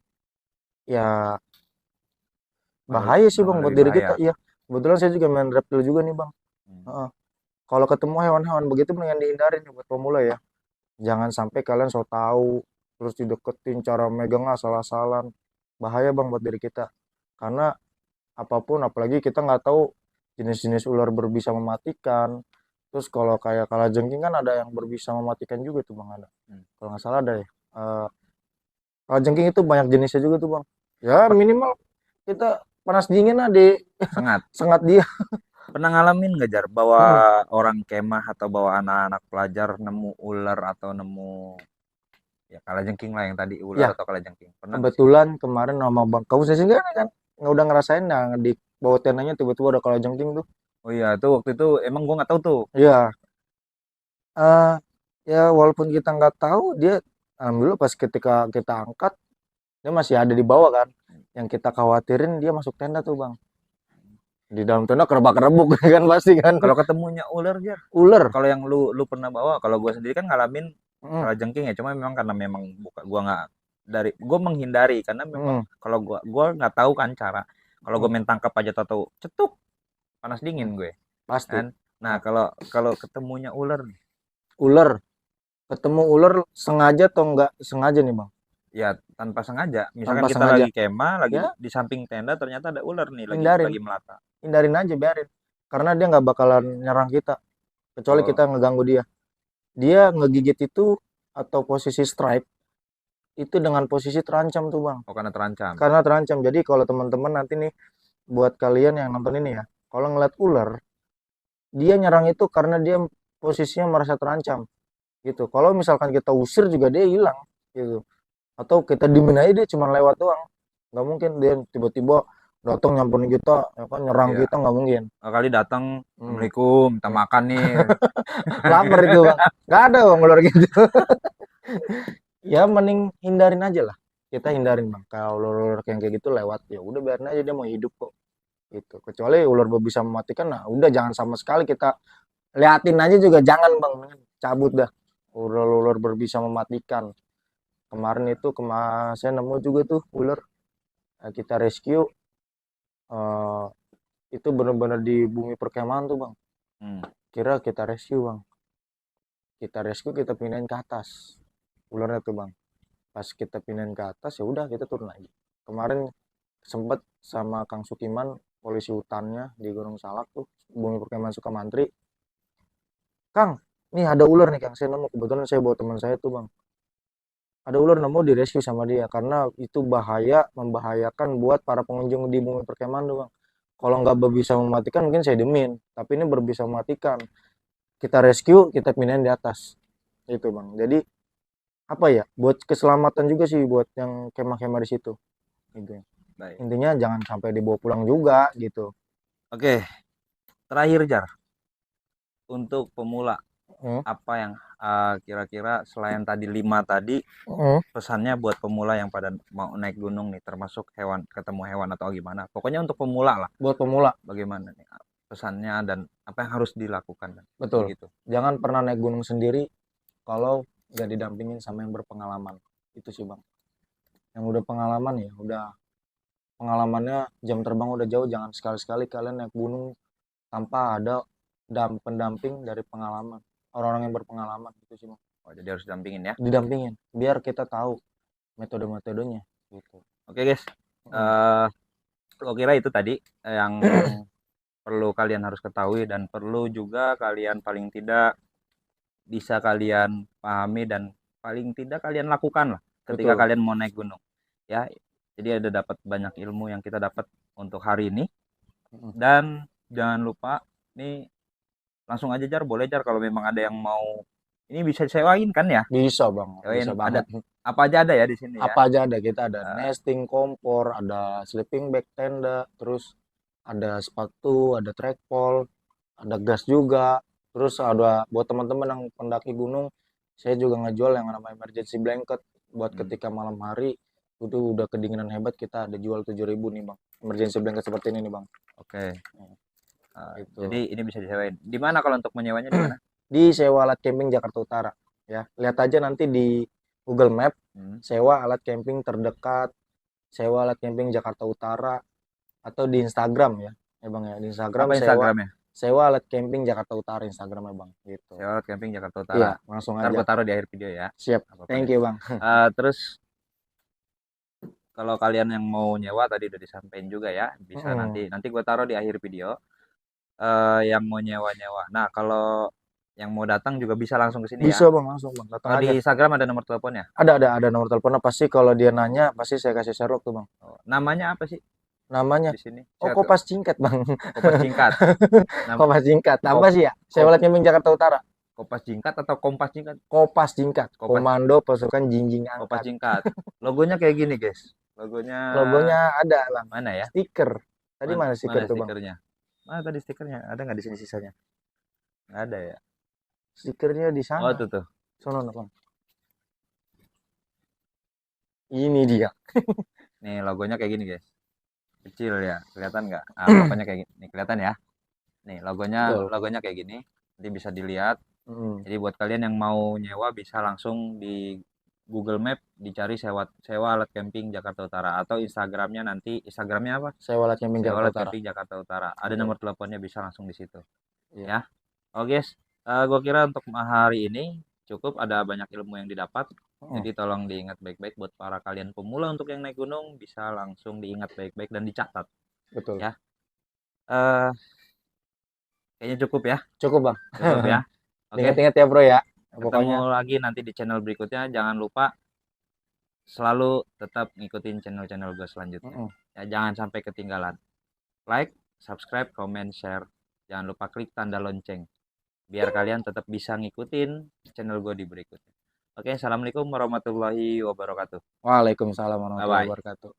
B: ya bahaya sih Bang buat
A: Lebih
B: diri
A: bahaya.
B: kita. Iya. Kebetulan saya juga main reptil juga nih Bang. Kalau ketemu hewan-hewan begitu mendingan dihindarin nih buat pemula ya. Jangan sampai kalian so tahu terus dideketin, cara megang asal-asalan, bahaya bang buat diri kita. Karena apapun, apalagi kita nggak tahu jenis-jenis ular berbisa mematikan. Terus kalau kayak kalajengking kan ada yang berbisa mematikan juga tuh bang, ada. Kalau nggak salah ada ya. Kalajengking itu banyak jenisnya juga tuh bang. Ya minimal kita panas dingin lah di
A: Sengat.
B: sengat dia.
A: Pernah ngalamin nggak Jar bawa
B: Hmm.
A: orang kemah atau bawa anak-anak pelajar nemu ular atau nemu ya kalajengking lah yang tadi ular
B: Ya
A: atau kalajengking? Pernah nggak sih?
B: kebetulan kemarin sama bang kamu sendiri kan nggak udah ngerasain nah di bawah tendanya tiba-tiba ada kalajengking tuh.
A: Oh iya, tuh waktu itu emang gua nggak tahu tuh.
B: Iya, eh ya walaupun kita nggak tahu dia, alhamdulillah pas ketika kita angkat dia masih ada di bawah kan. Yang kita khawatirin dia masuk tenda tuh bang. Di dalam tenda kerebak-kerebuk kan pasti kan.
A: Kalau ketemunya ular Jar,
B: Ular.
A: kalau yang lu pernah bawa, kalau gua sendiri kan ngalamin
B: Mm,
A: kalajengking ya, cuma memang karena memang buka gua nggak dari gua menghindari karena memang
B: mm,
A: kalau gua nggak tahu kan cara. Kalau gua
B: mm,
A: main tangkap aja tahu cetuk panas
B: mm.
A: dingin gue
B: Pasti.
A: kan. Nah, kalau kalau ketemunya ular nih,
B: Ular. Ketemu ular sengaja atau nggak sengaja nih bang?
A: ya tanpa sengaja. Misalkan
B: Tanpa
A: kita
B: sengaja.
A: lagi kemah, lagi
B: Ya
A: di samping tenda ternyata ada ular nih
B: hindarin.
A: lagi melata.
B: Hindarin aja biarin. Karena dia nggak bakalan nyerang kita. Kecuali
A: Oh,
B: kita ngeganggu dia. Dia ngegigit itu atau posisi strike itu dengan posisi terancam tuh bang.
A: oh karena terancam.
B: Karena terancam. Jadi kalau teman-teman nanti nih buat kalian yang nonton ini ya, kalau ngeliat ular, dia nyerang itu karena dia posisinya merasa terancam gitu. Kalau misalkan kita usir juga dia hilang gitu. Atau kita diemin aja dia cuma lewat doang. Nggak mungkin dia tiba-tiba datang nyamperin kita, ya kan nyerang
A: Iya.
B: kita nggak mungkin.
A: Kali datang,
B: Hmm.
A: Assalamualaikum, minta makan nih.
B: Lapar itu bang. Nggak ada bang ular gitu. Ya mending hindarin aja lah. Kita hindarin bang. Kalau ular yang kayak gitu lewat ya udah biarin aja dia mau hidup kok. Gitu. Kecuali ular berbisa mematikan, nah udah jangan sama sekali kita liatin aja juga jangan bang. Cabut dah. Ular-ular berbisa mematikan. Kemarin itu saya nemu juga tuh ular. Kita rescue. eh, itu benar-benar di bumi perkemahan tuh bang.
A: Hmm.
B: Kira kita rescue bang. Kita rescue kita pindahin ke atas. Ularnya tuh bang. Pas kita pindahin ke atas ya udah kita turun lagi. Kemarin sempet sama Kang Sukiman polisi hutannya di Gunung Salak tuh bumi perkemahan Sukamantri. Kang, nih ada ular nih Kang, saya nemu kebetulan saya bawa teman saya tuh bang. Ada ular nemu di rescue sama dia karena itu membahayakan buat para pengunjung di bumi perkemahan tuh bang. Kalau nggak bisa mematikan mungkin saya demin, tapi ini berbisa mematikan. Kita rescue, kita pindahin di atas. Itu bang. Jadi apa ya? Buat keselamatan juga sih buat yang kemah-kemah di situ. Gitu.
A: Baik.
B: Intinya jangan sampai dibawa pulang juga gitu.
A: Oke, terakhir Jar. Untuk pemula,
B: Hmm.
A: apa yang kira-kira selain tadi 5 tadi,
B: Hmm.
A: pesannya buat pemula yang pada mau naik gunung nih, termasuk hewan, ketemu hewan atau gimana. Pokoknya untuk pemula lah,
B: Buat pemula,
A: bagaimana nih pesannya dan apa yang harus dilakukan.
B: betul.
A: Begitu.
B: Jangan pernah naik gunung sendiri kalau nggak didampingin sama yang berpengalaman. Itu sih bang. Yang udah pengalaman ya, udah pengalamannya jam terbang udah jauh. Jangan sekali-sekali kalian naik gunung tanpa ada pendamping dari pengalaman. Orang-orang yang berpengalaman gitu sih bang.
A: Oh, jadi harus dampingin ya.
B: Didampingin, biar kita tahu metode-metodenya. Gitu.
A: Oke guys, gua kira itu tadi yang perlu kalian harus ketahui dan perlu juga kalian paling tidak bisa kalian pahami dan paling tidak kalian lakukan lah ketika
B: Betul.
A: kalian mau naik gunung ya. Jadi ada dapat banyak ilmu yang kita dapat untuk hari ini. Dan jangan lupa nih, langsung aja Jar, boleh Jar, kalau memang ada yang mau ini bisa disewain kan ya.
B: Bisa bang, bisa
A: Ada
B: banget.
A: apa aja ada ya di sini ya.
B: Apa aja ada, kita ada nesting kompor, ada sleeping bag tenda, terus ada sepatu, ada trackpole, ada gas juga, terus ada buat teman-teman yang pendaki gunung, saya juga ngejual yang namanya emergency blanket buat ketika malam hari itu udah kedinginan hebat, kita ada jual 7.000 nih bang, emergency blanket seperti ini nih bang.
A: Oke.
B: Gitu.
A: Jadi ini bisa disewain. Di mana kalau untuk menyewanya di mana?
B: Di sewa alat camping Jakarta Utara ya, lihat aja nanti di Google Map, sewa alat camping terdekat, sewa alat camping Jakarta Utara, atau di Instagram ya bang ya, di Instagram
A: Apa
B: sewa
A: Instagramnya?
B: sewa alat camping Jakarta Utara Instagramnya Bang gitu.
A: Sewa camping Jakarta Utara.
B: Iya, langsung
A: Ntar
B: aja.
A: gue taruh di akhir video ya.
B: Siap.
A: Apa-apa
B: Thank
A: deh.
B: you Bang.
A: Terus kalau kalian yang mau nyewa tadi udah disampaikan juga ya, bisa nanti gue taruh di akhir video. Yang mau nyewa. Nah, kalau yang mau datang juga bisa langsung ke sini ya.
B: Bisa Bang, langsung Bang, datang
A: Kalau
B: aja.
A: di Instagram ada nomor teleponnya?
B: Ada nomor teleponnya, pasti kalau dia nanya pasti saya kasih Sherlock tuh Bang.
A: Oh, namanya apa sih
B: Namanya
A: di sini?
B: Kopas Singkat Bang.
A: Kopas Singkat.
B: Kopas Singkat. Apa sih ya? Sewa alat camping Jakarta Utara.
A: Kopas Singkat atau Kompas Singkat?
B: Kopas Singkat. Komando Pasukan Jinjing Angkat.
A: Kopas Singkat. Logonya kayak gini, guys. Logonya
B: ada Bang.
A: mana ya?
B: Stiker. Tadi mana stiker tuh Bang?
A: Stikernya? Mana tadi stikernya? Ada nggak di sini sisanya? Nggak ada ya?
B: Stikernya di sana.
A: Oh, tuh.
B: Sono Bang. Ini dia.
A: Nih, logonya kayak gini, guys. Kecil ya, kelihatan nggak? Logonya kayak gini. Nih, kelihatan ya? Nih, logonya kayak gini. Nanti bisa dilihat. Jadi buat kalian yang mau nyewa bisa langsung di Google Map dicari sewa alat camping Jakarta Utara, atau Instagramnya apa?
B: Sewa alat camping
A: Jakarta Utara. Ada nomor teleponnya, bisa langsung di situ. Ya. Oke, guys. Gue kira untuk hari ini cukup, ada banyak ilmu yang didapat. Jadi tolong diingat baik-baik buat para kalian pemula, untuk yang naik gunung bisa langsung diingat baik-baik dan dicatat.
B: Betul.
A: Ya. Kayaknya cukup ya.
B: Cukup Bang.
A: Cukup ya. Oke.
B: Ingat-ingat ya Bro ya.
A: Ketemu lagi nanti di channel berikutnya. Jangan lupa selalu tetap ngikutin channel-channel gue selanjutnya. Ya, jangan sampai ketinggalan. Like, subscribe, comment, share. Jangan lupa klik tanda lonceng, biar kalian tetap bisa ngikutin channel gue di berikutnya. Oke, assalamualaikum warahmatullahi wabarakatuh.
B: Waalaikumsalam warahmatullahi wabarakatuh.